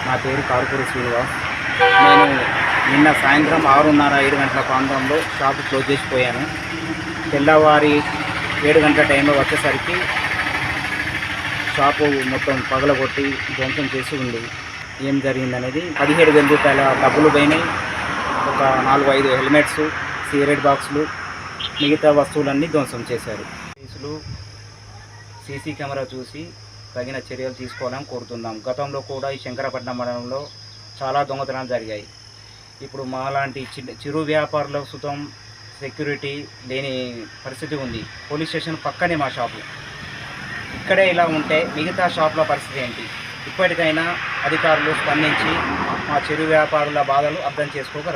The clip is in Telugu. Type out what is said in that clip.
నా పేరు కారుకూరి శ్రీనివాస్. నేను నిన్న సాయంత్రం 6:30-7 గంటల ప్రాంతంలో షాపు క్లోజ్ చేసిపోయాను. తెల్లవారి 7 గంటల టైంలో వచ్చేసరికి షాపు మొత్తం పగలగొట్టి ధ్వంసం చేసి ఉంది. ఏం జరిగిందనేది 17,000 రూపాయల డబ్బులు పోయినాయి. ఒక 4-5 హెల్మెట్స్, సిగరెట్ బాక్సులు, మిగతా వస్తువులన్నీ ధ్వంసం చేశారు. పోలీసులు సీసీ కెమెరా చూసి తగిన చర్యలు తీసుకోవాలని కోరుతున్నాం. గతంలో కూడా ఈ శంకరపట్నం మండలంలో చాలా దొంగతనాలు జరిగాయి. ఇప్పుడు మాలాంటి చిరు వ్యాపారుల సుతం సెక్యూరిటీ లేని పరిస్థితి ఉంది. పోలీస్ స్టేషన్ పక్కనే మా షాపు. ఇక్కడే ఇలా ఉంటే మిగతా షాపుల పరిస్థితి ఏంటి? ఇప్పటికైనా అధికారులు స్పందించి మా చిరు వ్యాపారుల బాధలు అర్థం చేసుకోగలరు.